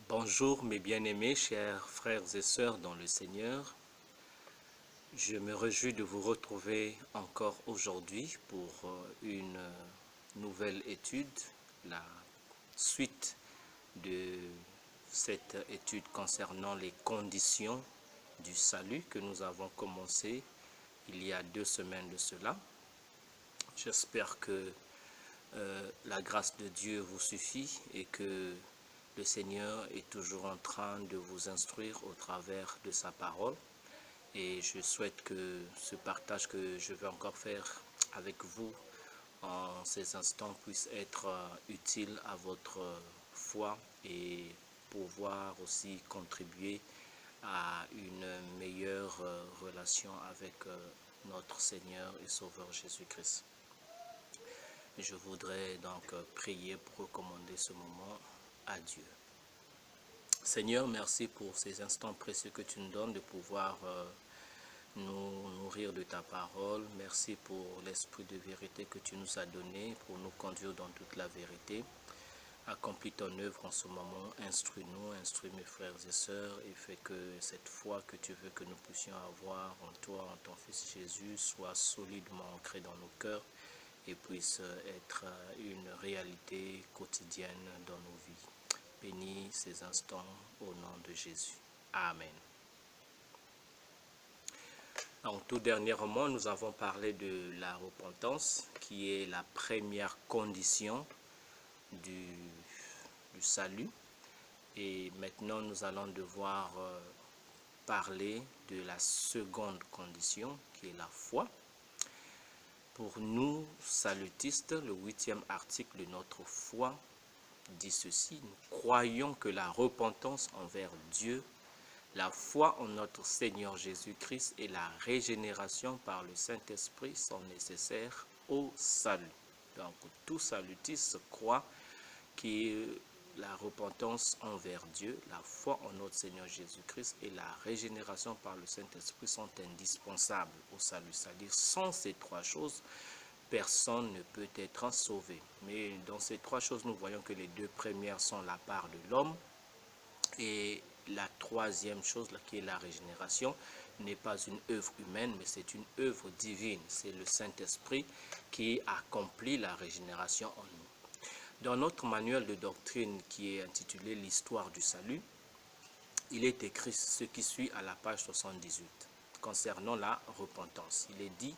Bonjour mes bien-aimés, chers frères et sœurs dans le Seigneur. Je me réjouis de vous retrouver encore aujourd'hui pour une nouvelle étude, la suite de cette étude concernant les conditions du salut que nous avons commencé il y a 2 semaines de cela. J'espère que la grâce de Dieu vous suffit et que le Seigneur est toujours en train de vous instruire au travers de sa parole. Et je souhaite que ce partage que je vais encore faire avec vous en ces instants puisse être utile à votre foi et pouvoir aussi contribuer à une meilleure relation avec notre Seigneur et Sauveur Jésus-Christ. Je voudrais donc prier pour recommander ce moment à Dieu. Seigneur, merci pour ces instants précieux que tu nous donnes de pouvoir nous nourrir de ta parole. Merci pour l'esprit de vérité que tu nous as donné pour nous conduire dans toute la vérité. Accomplis ton œuvre en ce moment, instruis-nous, instruis mes frères et sœurs et fais que cette foi que tu veux que nous puissions avoir en toi, en ton Fils Jésus, soit solidement ancrée dans nos cœurs et puisse être une réalité quotidienne dans nos vies. Bénis ces instants au nom de Jésus. Amen. Donc, tout dernièrement, nous avons parlé de la repentance, qui est la première condition du salut. Et maintenant, nous allons devoir parler de la seconde condition, qui est la foi. Pour nous, salutistes, le 8e article de notre foi dit ceci: nous croyons que la repentance envers Dieu, la foi en notre Seigneur Jésus-Christ et la régénération par le Saint-Esprit sont nécessaires au salut. Donc, tout salutiste croit que la repentance envers Dieu, la foi en notre Seigneur Jésus-Christ et la régénération par le Saint-Esprit sont indispensables au salut. C'est-à-dire, sans ces 3 choses, personne ne peut être sauvé. Mais dans ces 3 choses, nous voyons que les 2 premières sont la part de l'homme. Et la 3e chose, qui est la régénération, n'est pas une œuvre humaine, mais c'est une œuvre divine. C'est le Saint-Esprit qui accomplit la régénération en nous. Dans notre manuel de doctrine qui est intitulé « L'histoire du salut », il est écrit ce qui suit à la page 78 concernant la repentance. Il est dit: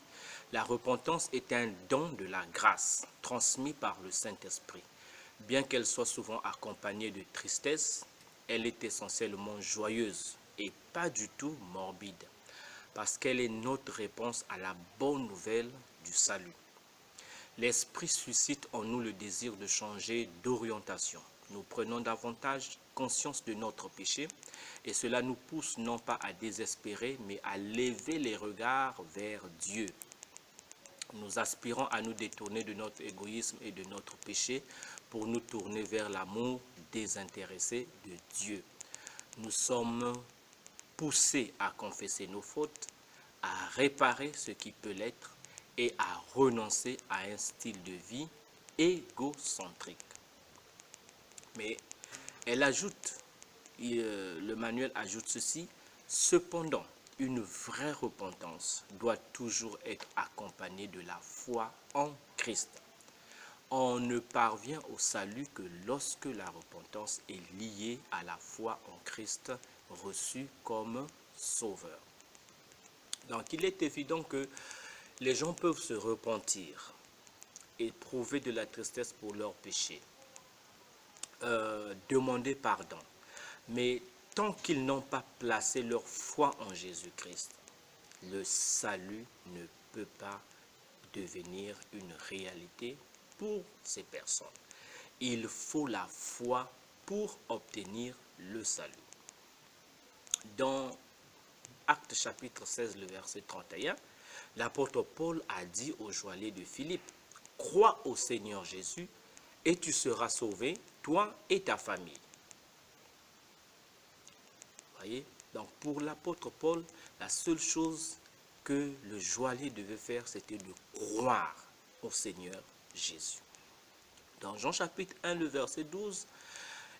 la repentance est un don de la grâce transmis par le Saint-Esprit. Bien qu'elle soit souvent accompagnée de tristesse, elle est essentiellement joyeuse et pas du tout morbide, parce qu'elle est notre réponse à la bonne nouvelle du salut. L'Esprit suscite en nous le désir de changer d'orientation. Nous prenons davantage conscience de notre péché et cela nous pousse non pas à désespérer, mais à lever les regards vers Dieu. Nous aspirons à nous détourner de notre égoïsme et de notre péché pour nous tourner vers l'amour désintéressé de Dieu. Nous sommes poussés à confesser nos fautes, à réparer ce qui peut l'être et à renoncer à un style de vie égocentrique. Mais elle ajoute, le manuel ajoute ceci: cependant, une vraie repentance doit toujours être accompagnée de la foi en Christ. On ne parvient au salut que lorsque la repentance est liée à la foi en Christ reçue comme sauveur. Donc il est évident que les gens peuvent se repentir, éprouver de la tristesse pour leurs péchés, demander pardon. Mais tant qu'ils n'ont pas placé leur foi en Jésus-Christ, le salut ne peut pas devenir une réalité pour ces personnes. Il faut la foi pour obtenir le salut. Dans Actes chapitre 16, le verset 31, l'apôtre Paul a dit au joaillier de Philippe: crois au Seigneur Jésus et tu seras sauvé, toi et ta famille. Voyez? Donc pour l'apôtre Paul, la seule chose que le joaillier devait faire, c'était de croire au Seigneur Jésus. Dans Jean chapitre 1, le verset 12,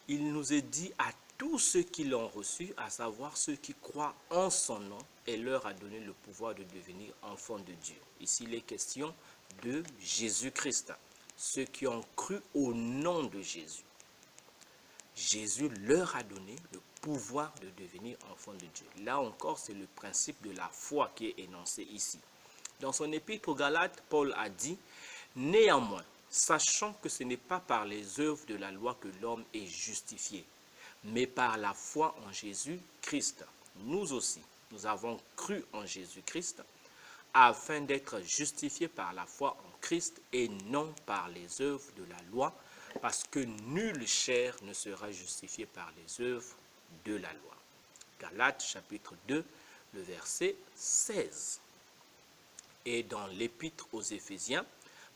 il nous est dit: à tous ceux qui l'ont reçu, à savoir ceux qui croient en son nom, et leur a donné le pouvoir de devenir enfants de Dieu. Ici, il est question de Jésus-Christ, ceux qui ont cru au nom de Jésus. Jésus leur a donné le pouvoir de devenir enfants de Dieu. Là encore, c'est le principe de la foi qui est énoncé ici. Dans son épître aux Galates, Paul a dit « Néanmoins, sachant que ce n'est pas par les œuvres de la loi que l'homme est justifié, mais par la foi en Jésus-Christ. Nous aussi, nous avons cru en Jésus-Christ, afin d'être justifiés par la foi en Christ et non par les œuvres de la loi, parce que nulle chair ne sera justifiée par les œuvres de la loi. » Galates chapitre 2, le verset 16. Et dans l'épître aux Éphésiens,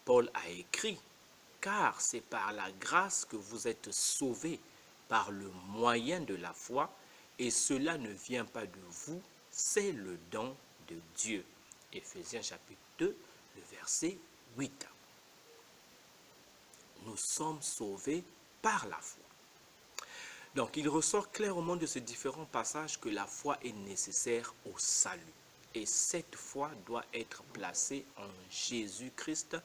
Paul a écrit « Car c'est par la grâce que vous êtes sauvés par le moyen de la foi, et cela ne vient pas de vous, c'est le don de Dieu. » Éphésiens chapitre 2, le verset 8. Nous sommes sauvés par la foi. Donc, il ressort clairement de ces différents passages que la foi est nécessaire au salut. Et cette foi doit être placée en Jésus-Christ,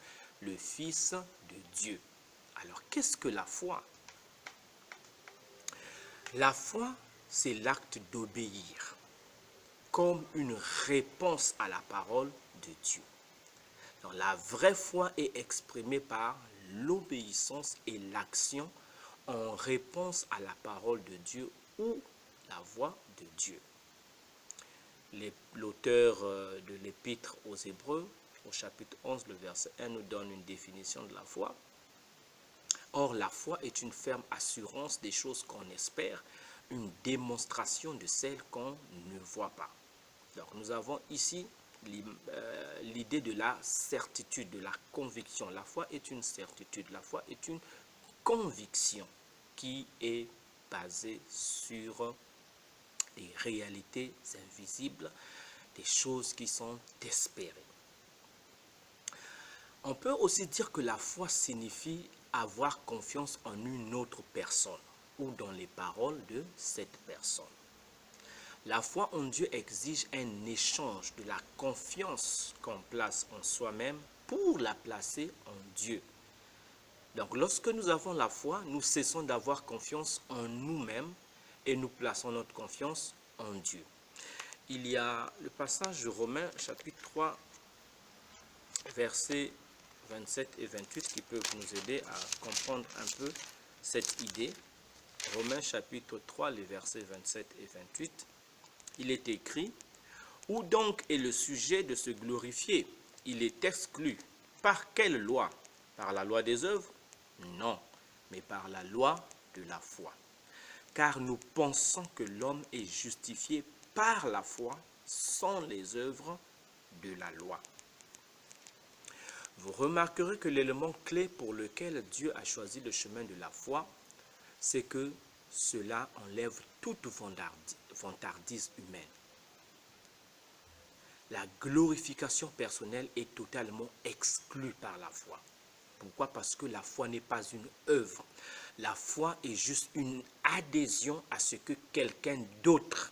le Fils de Dieu. Alors, qu'est-ce que la foi? La foi, c'est l'acte d'obéir comme une réponse à la parole de Dieu. Donc, la vraie foi est exprimée par l'obéissance et l'action en réponse à la parole de Dieu ou la voix de Dieu. L'auteur de l'épître aux Hébreux, au chapitre 11, le verset 1, nous donne une définition de la foi. Or, la foi est une ferme assurance des choses qu'on espère, une démonstration de celles qu'on ne voit pas. Donc, nous avons ici l'idée de la certitude, de la conviction. La foi est une certitude, la foi est une conviction qui est basée sur des réalités invisibles, des choses qui sont espérées. On peut aussi dire que la foi signifie avoir confiance en une autre personne ou dans les paroles de cette personne. La foi en Dieu exige un échange de la confiance qu'on place en soi-même pour la placer en Dieu. Donc, lorsque nous avons la foi, nous cessons d'avoir confiance en nous-mêmes et nous plaçons notre confiance en Dieu. Il y a le passage de Romains, chapitre 3, versets 27 et 28 qui peuvent nous aider à comprendre un peu cette idée. Romains, chapitre 3, les versets 27 et 28. Il est écrit « Où donc est le sujet de se glorifier? Il est exclu. Par quelle loi? Par la loi des œuvres? Non, mais par la loi de la foi. Car nous pensons que l'homme est justifié par la foi sans les œuvres de la loi. » Vous remarquerez que l'élément clé pour lequel Dieu a choisi le chemin de la foi, c'est que cela enlève toute vantardise humaine. La glorification personnelle est totalement exclue par la foi. Pourquoi? Parce que la foi n'est pas une œuvre. La foi est juste une adhésion à ce que quelqu'un d'autre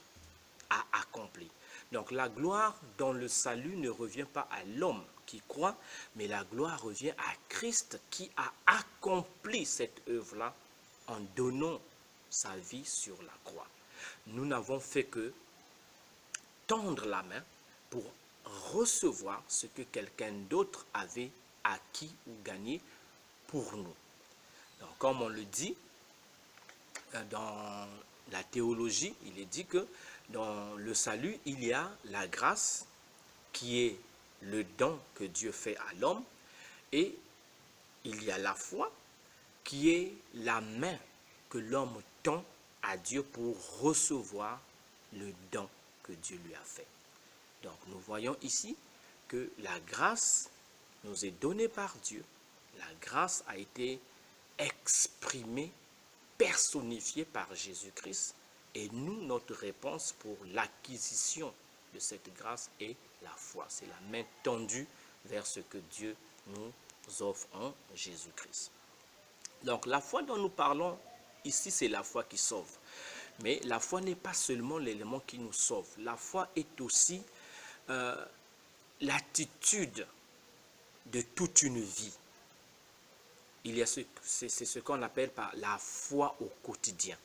a accompli. Donc la gloire dans le salut ne revient pas à l'homme qui croit, mais la gloire revient à Christ qui a accompli cette œuvre-là en donnant sa vie sur la croix. Nous n'avons fait que tendre la main pour recevoir ce que quelqu'un d'autre avait acquis ou gagné pour nous. Donc, comme on le dit dans la théologie, il est dit que dans le salut, il y a la grâce qui est le don que Dieu fait à l'homme et il y a la foi qui est la main que l'homme tend à Dieu pour recevoir le don que Dieu lui a fait. Donc nous voyons ici que la grâce nous est donnée par Dieu. La grâce a été exprimée, personnifiée par Jésus-Christ. Et nous, notre réponse pour l'acquisition de cette grâce est la foi. C'est la main tendue vers ce que Dieu nous offre en Jésus-Christ. Donc la foi dont nous parlons ici, c'est la foi qui sauve. Mais la foi n'est pas seulement l'élément qui nous sauve. La foi est aussi l'attitude de toute une vie. C'est ce qu'on appelle par la foi au quotidien.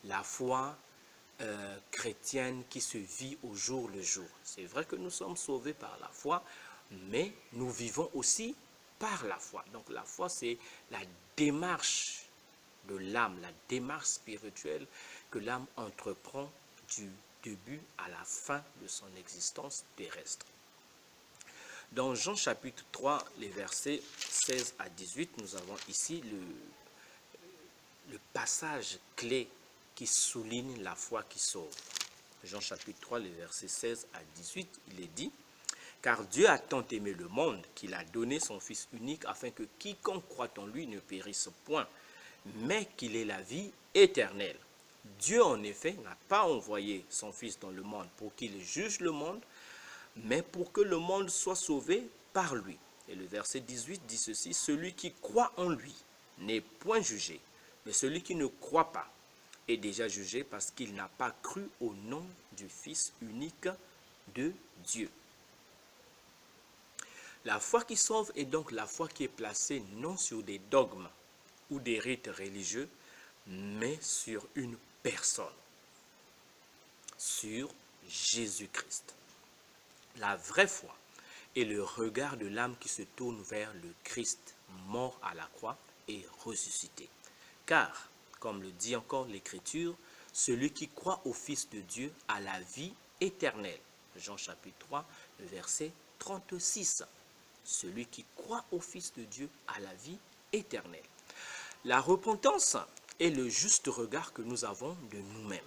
La foi chrétienne qui se vit au jour le jour. C'est vrai que nous sommes sauvés par la foi, mais nous vivons aussi par la foi. Donc la foi, c'est la démarche de l'âme, la démarche spirituelle que l'âme entreprend du début à la fin de son existence terrestre. Dans Jean chapitre 3, les versets 16 à 18, nous avons ici le passage clé qui souligne la foi qui sauve. Jean chapitre 3, les versets 16 à 18, il est dit: « Car Dieu a tant aimé le monde qu'il a donné son Fils unique afin que quiconque croit en lui ne périsse point, mais qu'il ait la vie éternelle. Dieu en effet n'a pas envoyé son Fils dans le monde pour qu'il juge le monde, mais pour que le monde soit sauvé par lui. » Et le verset 18 dit ceci: « Celui qui croit en lui n'est point jugé, mais celui qui ne croit pas est déjà jugé parce qu'il n'a pas cru au nom du Fils unique de Dieu. » La foi qui sauve est donc la foi qui est placée non sur des dogmes ou des rites religieux, mais sur une personne, sur Jésus-Christ. La vraie foi est le regard de l'âme qui se tourne vers le Christ, mort à la croix et ressuscité. Car, comme le dit encore l'Écriture, celui qui croit au Fils de Dieu a la vie éternelle. Jean chapitre 3, verset 36. Celui qui croit au Fils de Dieu a la vie éternelle. La repentance est le juste regard que nous avons de nous-mêmes.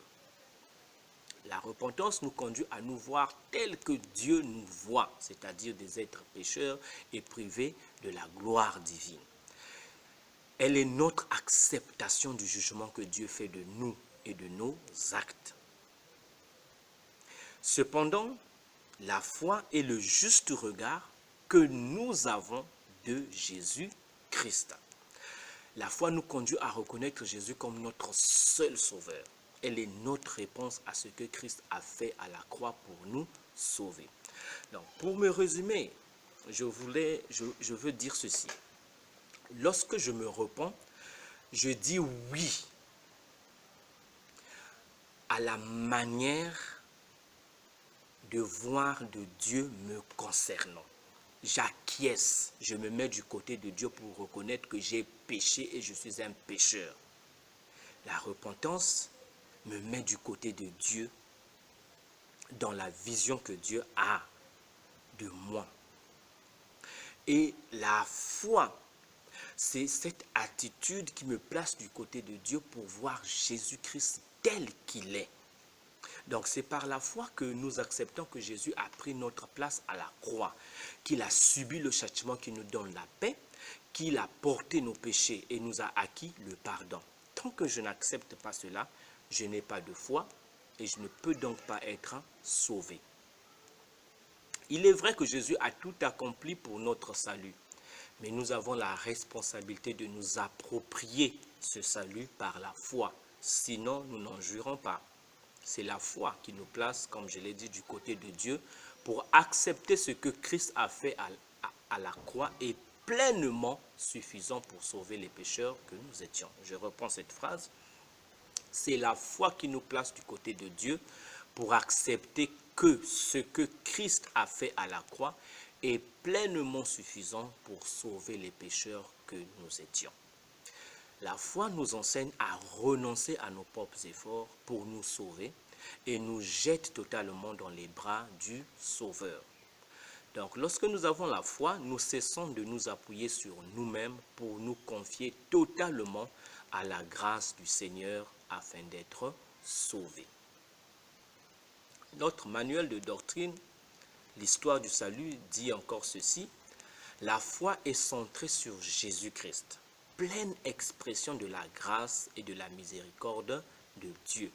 La repentance nous conduit à nous voir tel que Dieu nous voit, c'est-à-dire des êtres pécheurs et privés de la gloire divine. Elle est notre acceptation du jugement que Dieu fait de nous et de nos actes. Cependant, la foi est le juste regard que nous avons de Jésus-Christ. La foi nous conduit à reconnaître Jésus comme notre seul sauveur. Elle est notre réponse à ce que Christ a fait à la croix pour nous sauver. Donc, pour me résumer, je veux dire ceci. Lorsque je me repens, je dis oui à la manière de voir de Dieu me concernant. J'acquiesce, je me mets du côté de Dieu pour reconnaître que j'ai péché et je suis un pécheur. La repentance me met du côté de Dieu dans la vision que Dieu a de moi. Et la foi, c'est cette attitude qui me place du côté de Dieu pour voir Jésus-Christ tel qu'il est. Donc c'est par la foi que nous acceptons que Jésus a pris notre place à la croix, qu'il a subi le châtiment qui nous donne la paix, qu'il a porté nos péchés et nous a acquis le pardon. Tant que je n'accepte pas cela, je n'ai pas de foi et je ne peux donc pas être sauvé. Il est vrai que Jésus a tout accompli pour notre salut, mais nous avons la responsabilité de nous approprier ce salut par la foi. Sinon, nous n'en jouirons pas. C'est la foi qui nous place, comme je l'ai dit, du côté de Dieu pour accepter ce que Christ a fait à la croix est pleinement suffisant pour sauver les pécheurs que nous étions. Je reprends cette phrase. C'est la foi qui nous place du côté de Dieu pour accepter que ce que Christ a fait à la croix est pleinement suffisant pour sauver les pécheurs que nous étions. La foi nous enseigne à renoncer à nos propres efforts pour nous sauver et nous jette totalement dans les bras du Sauveur. Donc, lorsque nous avons la foi, nous cessons de nous appuyer sur nous-mêmes pour nous confier totalement à la grâce du Seigneur afin d'être sauvés. Notre manuel de doctrine, l'histoire du salut, dit encore ceci: la foi est centrée sur Jésus-Christ, pleine expression de la grâce et de la miséricorde de Dieu.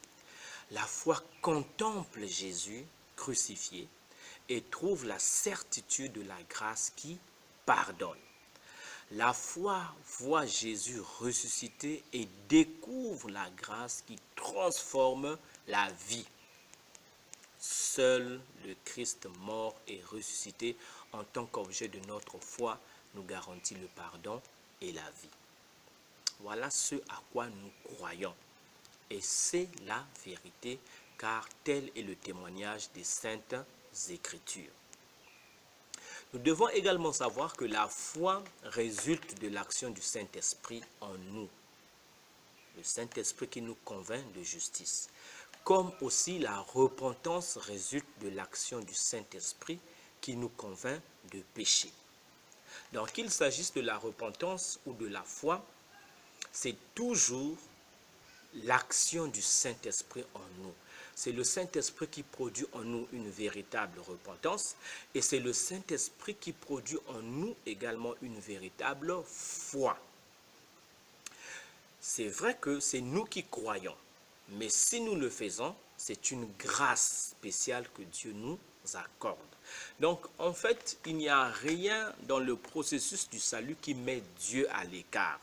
La foi contemple Jésus crucifié et trouve la certitude de la grâce qui pardonne. La foi voit Jésus ressuscité et découvre la grâce qui transforme la vie. Seul le Christ mort et ressuscité en tant qu'objet de notre foi nous garantit le pardon et la vie. Voilà ce à quoi nous croyons. Et c'est la vérité, car tel est le témoignage des Saintes Écritures. Nous devons également savoir que la foi résulte de l'action du Saint-Esprit en nous. Le Saint-Esprit qui nous convainc de justice. Comme aussi la repentance résulte de l'action du Saint-Esprit qui nous convainc de péché. Donc qu'il s'agisse de la repentance ou de la foi, c'est toujours l'action du Saint-Esprit en nous. C'est le Saint-Esprit qui produit en nous une véritable repentance et c'est le Saint-Esprit qui produit en nous également une véritable foi. C'est vrai que c'est nous qui croyons, mais si nous le faisons, c'est une grâce spéciale que Dieu nous accorde. Donc, en fait, il n'y a rien dans le processus du salut qui met Dieu à l'écart.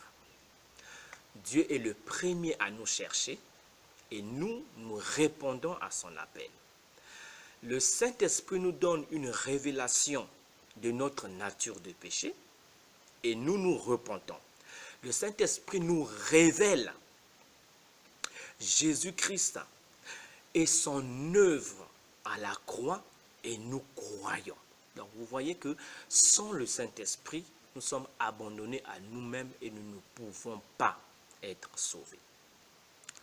Dieu est le premier à nous chercher et nous répondons à son appel. Le Saint-Esprit nous donne une révélation de notre nature de péché et nous repentons. Le Saint-Esprit nous révèle Jésus-Christ et son œuvre à la croix et nous croyons. Donc vous voyez que sans le Saint-Esprit, nous sommes abandonnés à nous-mêmes et nous ne pouvons pas être sauvés.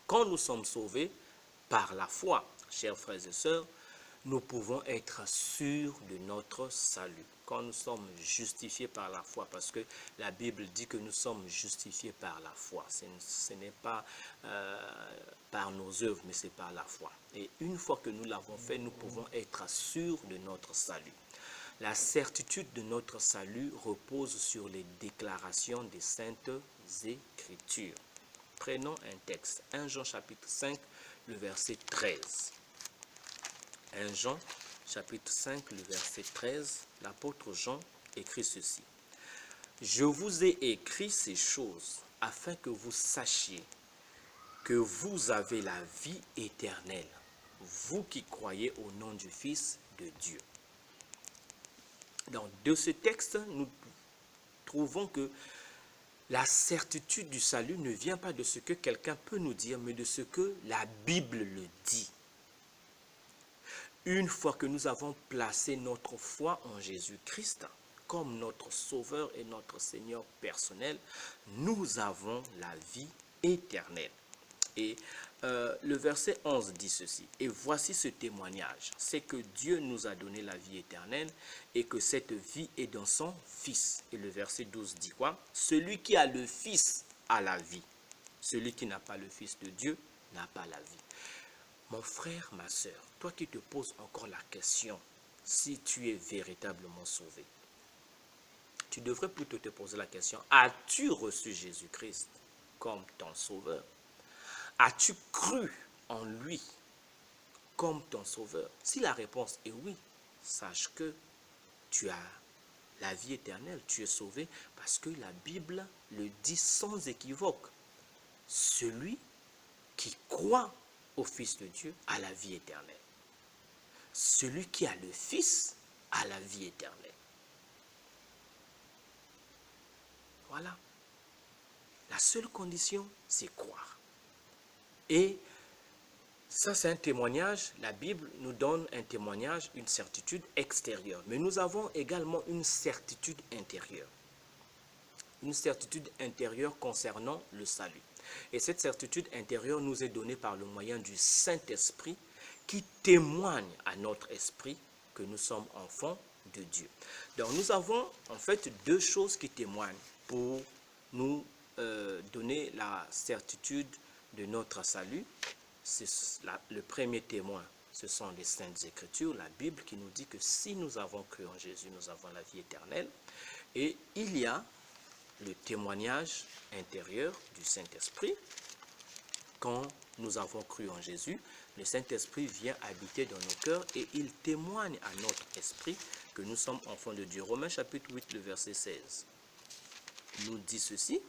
Quand nous sommes sauvés par la foi, chers frères et sœurs, nous pouvons être sûrs de notre salut. Quand nous sommes justifiés par la foi, parce que la Bible dit que nous sommes justifiés par la foi. Ce n'est pas par nos œuvres, mais c'est par la foi. Et une fois que nous l'avons fait, nous pouvons être sûrs de notre salut. La certitude de notre salut repose sur les déclarations des Saintes Écritures. Prenons un texte, 1 Jean chapitre 5, le verset 13. 1 Jean chapitre 5, le verset 13, l'apôtre Jean écrit ceci. « Je vous ai écrit ces choses afin que vous sachiez que vous avez la vie éternelle, vous qui croyez au nom du Fils de Dieu. » Donc, de ce texte, nous trouvons que la certitude du salut ne vient pas de ce que quelqu'un peut nous dire, mais de ce que la Bible le dit. Une fois que nous avons placé notre foi en Jésus-Christ comme notre Sauveur et notre Seigneur personnel, nous avons la vie éternelle. Et le verset 11 dit ceci. « Et voici ce témoignage, c'est que Dieu nous a donné la vie éternelle et que cette vie est dans son Fils. » Et le verset 12 dit quoi? « Celui qui a le Fils a la vie. Celui qui n'a pas le Fils de Dieu n'a pas la vie. » Mon frère, ma soeur, toi qui te poses encore la question si tu es véritablement sauvé, tu devrais plutôt te poser la question, as-tu reçu Jésus-Christ comme ton sauveur? As-tu cru en lui comme ton sauveur? Si la réponse est oui, sache que tu as la vie éternelle, tu es sauvé parce que la Bible le dit sans équivoque. Celui qui croit au Fils de Dieu a la vie éternelle. Celui qui a le Fils a la vie éternelle. Voilà. La seule condition, c'est croire. Et ça, c'est un témoignage. La Bible nous donne un témoignage, une certitude extérieure. Mais nous avons également une certitude intérieure. Une certitude intérieure concernant le salut. Et cette certitude intérieure nous est donnée par le moyen du Saint-Esprit qui témoigne à notre esprit que nous sommes enfants de Dieu. Donc nous avons en fait deux choses qui témoignent pour nous donner la certitude de notre salut. Le premier témoin, ce sont les Saintes Écritures, la Bible qui nous dit que si nous avons cru en Jésus, nous avons la vie éternelle. Et il y a le témoignage intérieur du Saint-Esprit. Quand nous avons cru en Jésus, le Saint-Esprit vient habiter dans nos cœurs et il témoigne à notre esprit que nous sommes enfants de Dieu. Romains chapitre 8, le verset 16. nous dit ceci.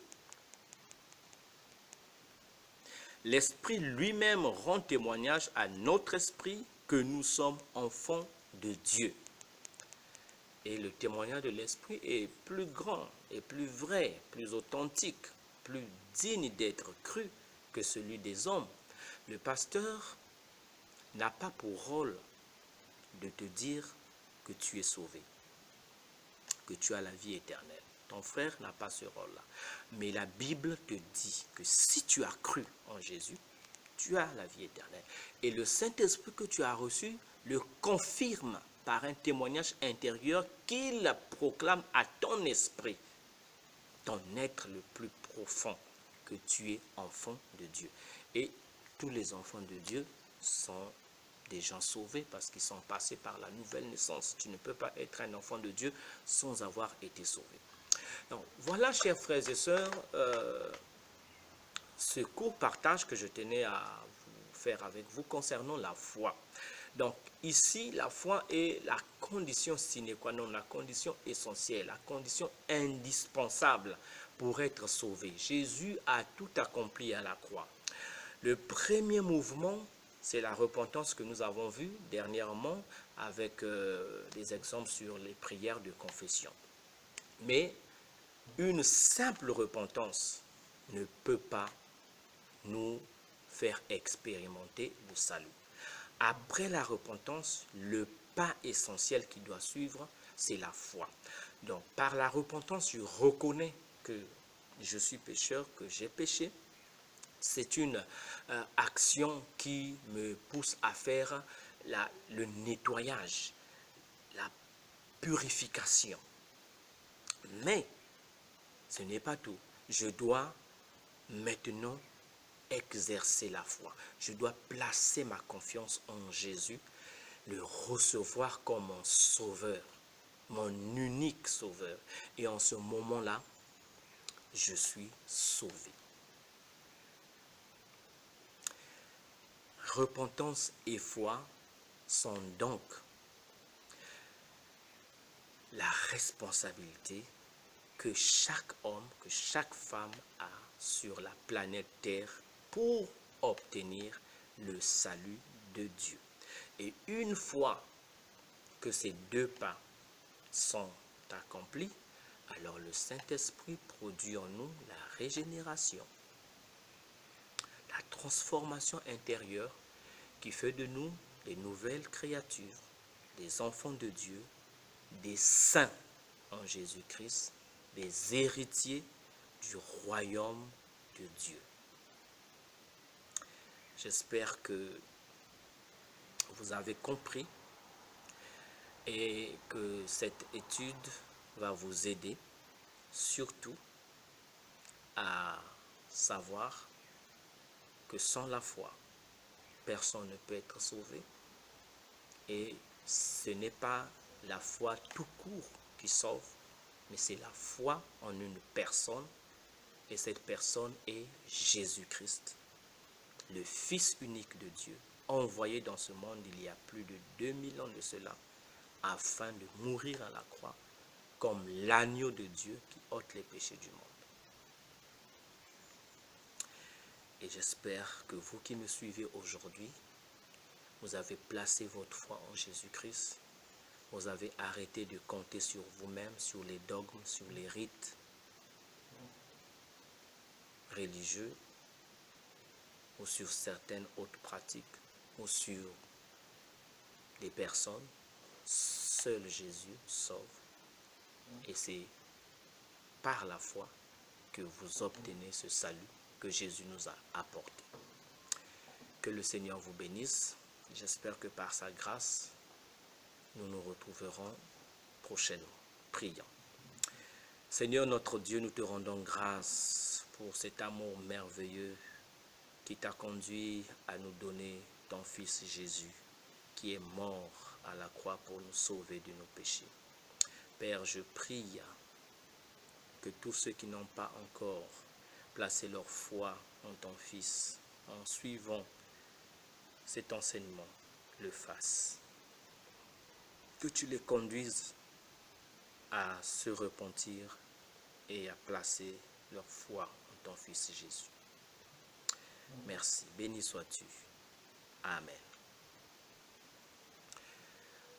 L'Esprit lui-même rend témoignage à notre esprit que nous sommes enfants de Dieu. Et le témoignage de l'Esprit est plus grand, et plus vrai, plus authentique, plus digne d'être cru que celui des hommes. Le pasteur n'a pas pour rôle de te dire que tu es sauvé, que tu as la vie éternelle. Ton frère n'a pas ce rôle-là. Mais la Bible te dit que si tu as cru en Jésus, tu as la vie éternelle. Et le Saint-Esprit que tu as reçu le confirme par un témoignage intérieur qu'il proclame à ton esprit, ton être le plus profond, que tu es enfant de Dieu. Et tous les enfants de Dieu sont des gens sauvés parce qu'ils sont passés par la nouvelle naissance. Tu ne peux pas être un enfant de Dieu sans avoir été sauvé. Donc, voilà, chers frères et sœurs, ce court partage que je tenais à vous faire avec vous concernant la foi. Donc, ici, la foi est la condition sine qua non, la condition essentielle, la condition indispensable pour être sauvé. Jésus a tout accompli à la croix. Le premier mouvement, c'est la repentance que nous avons vue dernièrement avec des exemples sur les prières de confession. Mais une simple repentance ne peut pas nous faire expérimenter le salut. Après la repentance, le pas essentiel qui doit suivre, c'est la foi. Donc, par la repentance, je reconnais que je suis pécheur, que j'ai péché. C'est une action qui me pousse à faire le nettoyage, la purification. Mais ce n'est pas tout. Je dois maintenant exercer la foi. Je dois placer ma confiance en Jésus, le recevoir comme mon sauveur, mon unique sauveur. Et en ce moment-là, je suis sauvé. Repentance et foi sont donc la responsabilité que chaque homme, que chaque femme a sur la planète Terre pour obtenir le salut de Dieu. Et une fois que ces deux pas sont accomplis, alors le Saint-Esprit produit en nous la régénération, la transformation intérieure qui fait de nous des nouvelles créatures, des enfants de Dieu, des saints en Jésus-Christ, des héritiers du royaume de Dieu. J'espère que vous avez compris et que cette étude va vous aider surtout à savoir que sans la foi, personne ne peut être sauvé. Et ce n'est pas la foi tout court qui sauve, mais c'est la foi en une personne, et cette personne est Jésus-Christ, le Fils unique de Dieu, envoyé dans ce monde il y a plus de 2000 ans de cela, afin de mourir à la croix comme l'agneau de Dieu qui ôte les péchés du monde. Et j'espère que vous qui me suivez aujourd'hui, vous avez placé votre foi en Jésus-Christ. Vous avez arrêté de compter sur vous-même, sur les dogmes, sur les rites religieux ou sur certaines autres pratiques ou sur des personnes. Seul Jésus sauve. Et c'est par la foi que vous obtenez ce salut que Jésus nous a apporté. Que le Seigneur vous bénisse. J'espère que par sa grâce, nous nous retrouverons prochainement. Prions. Seigneur notre Dieu, nous te rendons grâce pour cet amour merveilleux qui t'a conduit à nous donner ton Fils Jésus, qui est mort à la croix pour nous sauver de nos péchés. Père, je prie que tous ceux qui n'ont pas encore placé leur foi en ton Fils, en suivant cet enseignement, le fassent. Que tu les conduises à se repentir et à placer leur foi en ton Fils Jésus. Merci. Béni sois-tu. Amen.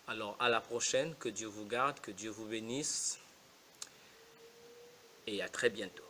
Alors, à la prochaine. Que Dieu vous garde, que Dieu vous bénisse et à très bientôt.